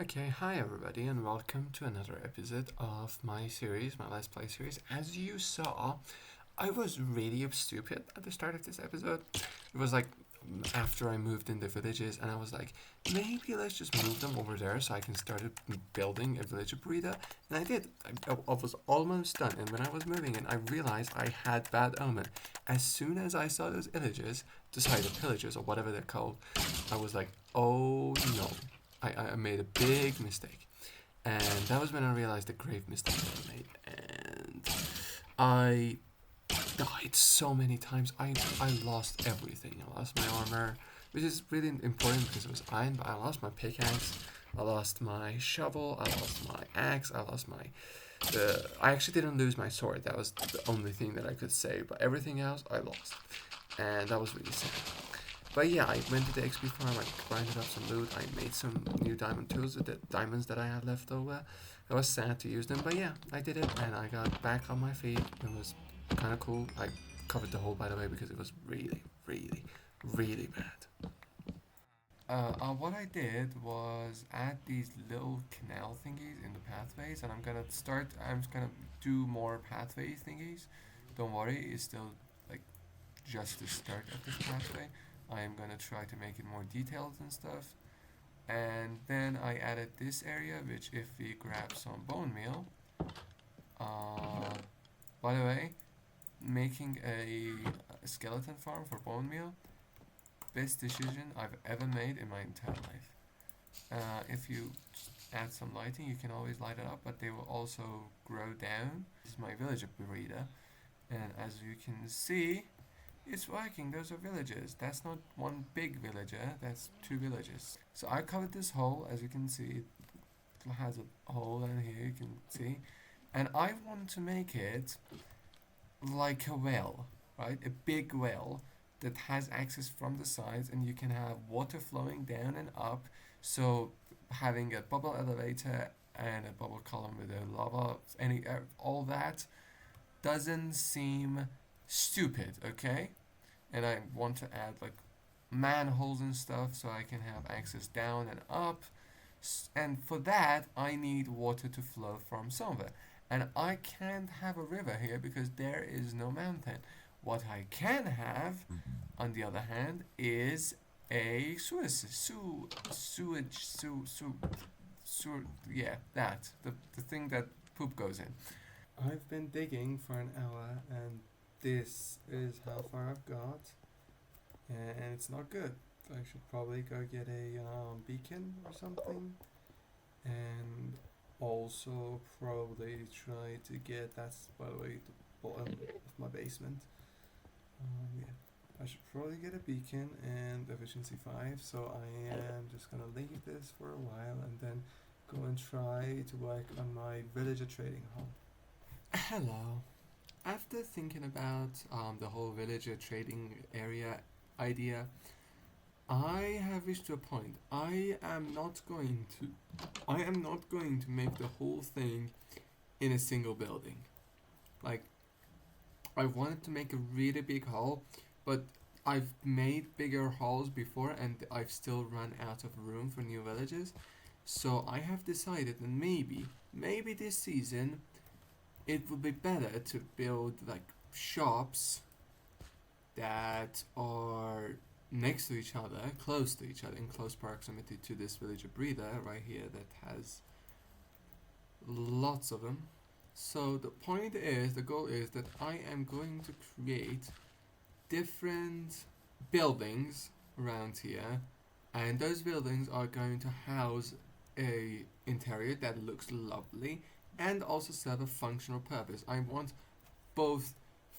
Okay, hi everybody, and welcome to another episode of my series, my Let's Play series. As you saw, I was really stupid at the start of this episode. It was like after I moved in the villages, and I was like, maybe let's just move them over there so I can start building a village burrito. And I did. I was almost done, and when I was moving in, I realized I had bad omen. As soon as I saw those villages, the pillages or whatever they're called, I was like, oh no. I made a big mistake. And that was when I realized the grave mistake that I made. And I died so many times. I lost everything. I lost my armor, which is really important because it was iron, but I lost my pickaxe. I lost my shovel. I lost my axe. I lost my. I actually didn't lose my sword. That was the only thing that I could save. But everything else, I lost. And that was really sad. But yeah, I went to the XP farm, I grinded up some loot, I made some new diamond tools with the diamonds that I had left over. It was sad to use them, but yeah, I did it and I got back on my feet. It was kind of cool. I covered the hole, by the way, because it was really, really, really bad. What I did was add these little canal thingies in the pathways, and I'm just gonna do more pathway thingies. Don't worry, it's still like just the start of this pathway. I am gonna try to make it more detailed and stuff. And then I added this area, which if we grab some bone meal, uh, by the way, making a skeleton farm for bone meal, best decision I've ever made in my entire life. If you add some lighting, you can always light it up, but they will also grow down. This is my villager burrito, and as you can see, it's working. Those are villages. That's not one big villager. That's two villages. So I covered this hole. As you can see, it has a hole in here. You can see, and I want to make it like a well, right? A big well that has access from the sides, and you can have water flowing down and up. So having a bubble elevator and a bubble column with a lava, all that doesn't seem stupid, okay? And I want to add like manholes and stuff so I can have access down and up. And for that, I need water to flow from somewhere. And I can't have a river here because there is no mountain. What I can have, on the other hand, is a yeah, that. The thing that poop goes in. I've been digging for an hour and this is how far I've got, and it's not good. I should probably go get a beacon or something, and also probably try to get. That's by the way the bottom of my basement. Yeah, I should probably get a beacon and efficiency 5. So I am just gonna leave this for a while and then go and try to work on my villager trading hall. Hello. After thinking about the whole villager trading area idea, I have reached to a point. I am not going to make the whole thing in a single building. Like, I wanted to make a really big hall, but I've made bigger halls before and I've still run out of room for new villages. So I have decided that maybe this season it would be better to build like shops that are next to each other, close to each other, in close proximity to this villager breeder right here that has lots of them. So the goal is that I am going to create different buildings around here, and those buildings are going to house a interior that looks lovely and also serve a functional purpose. I want both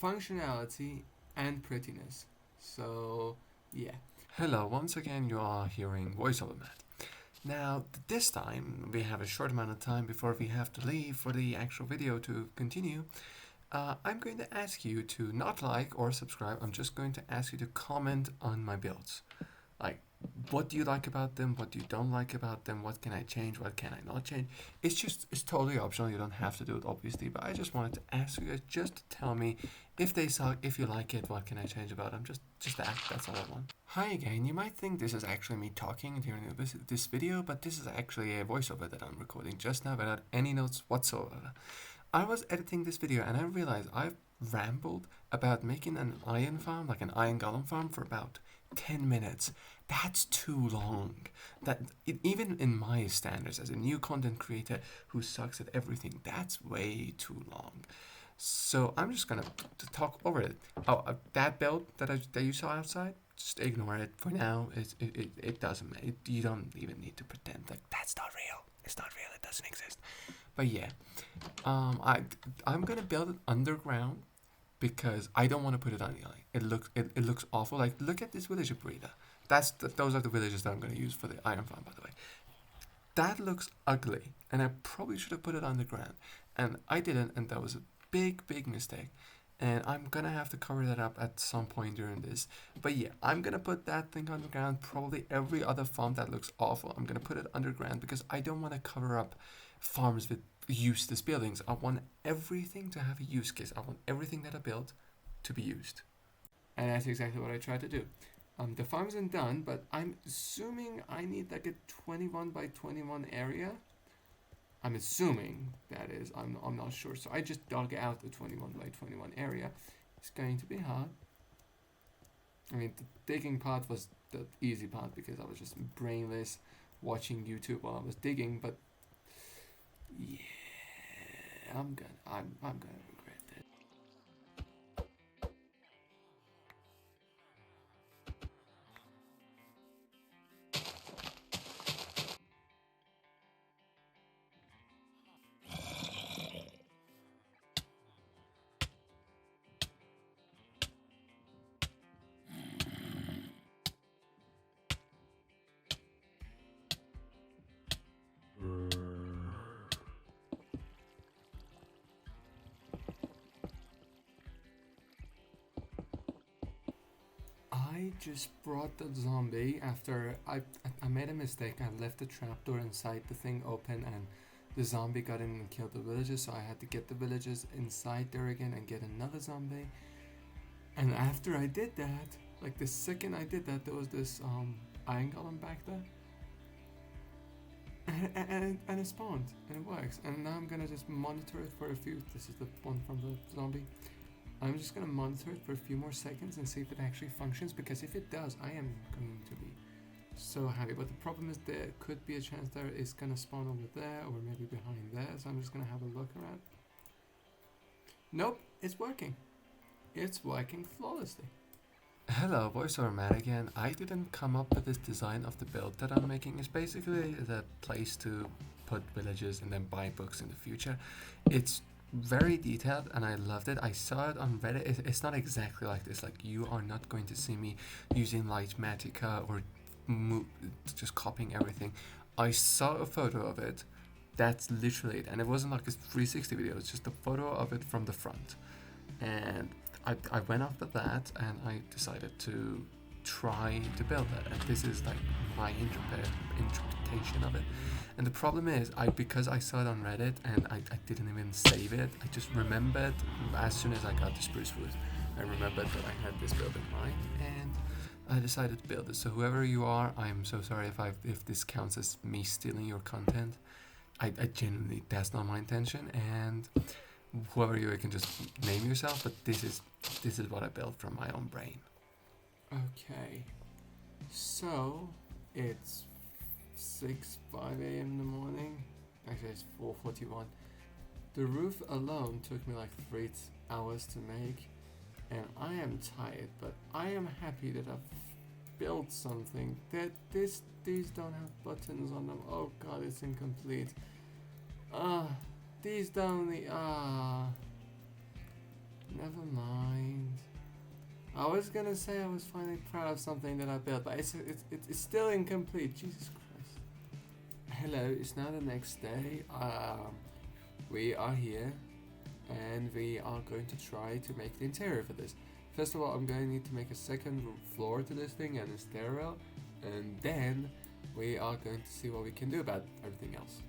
functionality and prettiness. So, yeah. Hello, once again you are hearing VoiceOver Matt. Now, this time we have a short amount of time before we have to leave for the actual video to continue. I'm going to ask you to not like or subscribe. I'm just going to ask you to comment on my builds. Like, what do you like about them, what do you don't like about them, what can I change, what can I not change. It's totally optional, you don't have to do it obviously, but I just wanted to ask you guys just to tell me if they suck, if you like it, what can I change about them, just that's all I want. Hi again, you might think this is actually me talking during this video, but this is actually a voiceover that I'm recording just now without any notes whatsoever. I was editing this video and I realized I've rambled about making an iron farm, like an iron golem farm, for about 10 minutes. That's too long. Even in my standards as a new content creator who sucks at everything, that's way too long. So I'm just gonna talk over it. Oh, that build that you saw outside, just ignore it for now. It doesn't. You don't even need to pretend like that's not real. It's not real. It doesn't exist. But yeah, I'm gonna build it underground because I don't want to put it on the island. It looks awful. Like look at this village of Breda. Those are the villages that I'm gonna use for the iron farm, by the way. That looks ugly, and I probably should have put it underground, and I didn't, and that was a big mistake. And I'm gonna have to cover that up at some point during this. But yeah, I'm gonna put that thing underground. Probably every other farm that looks awful, I'm gonna put it underground because I don't want to cover up farms with useless buildings. I want everything to have a use case. I want everything that I built to be used. And that's exactly what I tried to do. The farm isn't done, but I'm assuming I need like a 21 by 21 area. I'm assuming that is. I'm not sure. So I just dug out the 21 by 21 area. It's going to be hard. I mean, the digging part was the easy part because I was just brainless watching YouTube while I was digging. But yeah, I'm gonna regret that. I just brought the zombie after I made a mistake. I left the trapdoor inside the thing open and the zombie got in and killed the villagers, so I had to get the villagers inside there again and get another zombie. And after I did that, like the second I did that, there was this iron golem back there. And it spawned and it works. And now I'm gonna just monitor it for a few. This is the one from the zombie. I'm just gonna monitor it for a few more seconds and see if it actually functions, because if it does, I am going to be so happy. But the problem is there could be a chance there it's gonna spawn over there or maybe behind there, so I'm just gonna have a look around. Nope, it's working. It's working flawlessly. Hello, VoiceOver Matt again. I didn't come up with this design of the build that I'm making. It's basically the place to put villages and then buy books in the future. It's very detailed and I loved it. I saw it on Reddit. It's not exactly like this. Like you are not going to see me using Lightmatica or just copying everything. I saw a photo of it. That's literally it. And it wasn't like a 360 video. It's just a photo of it from the front. And I went after that and I decided to try to build that, and this is like my interpretation of it. And the problem is because I saw it on Reddit and I didn't even save it. I just remembered as soon as I got the spruce wood, I remembered that I had this build in mind and I decided to build it. So whoever you are, I'm so sorry if this counts as me stealing your content. I genuinely, that's not my intention, and whoever you are can just name yourself, but this is what I built from my own brain. Okay, so it's 5 a.m. in the morning. Actually, it's 4:41. The roof alone took me like 3 hours to make, and I am tired, but I am happy that I've built something that these don't have buttons on them. Oh god, it's incomplete. These don't. Never mind. I was gonna say I was finally proud of something that I built, but it's still incomplete. Jesus Christ. Hello, it's now the next day. We are here, and we are going to try to make the interior for this. First of all, I'm going to need to make a second floor to this thing and a stairwell. and then we are going to see what we can do about everything else.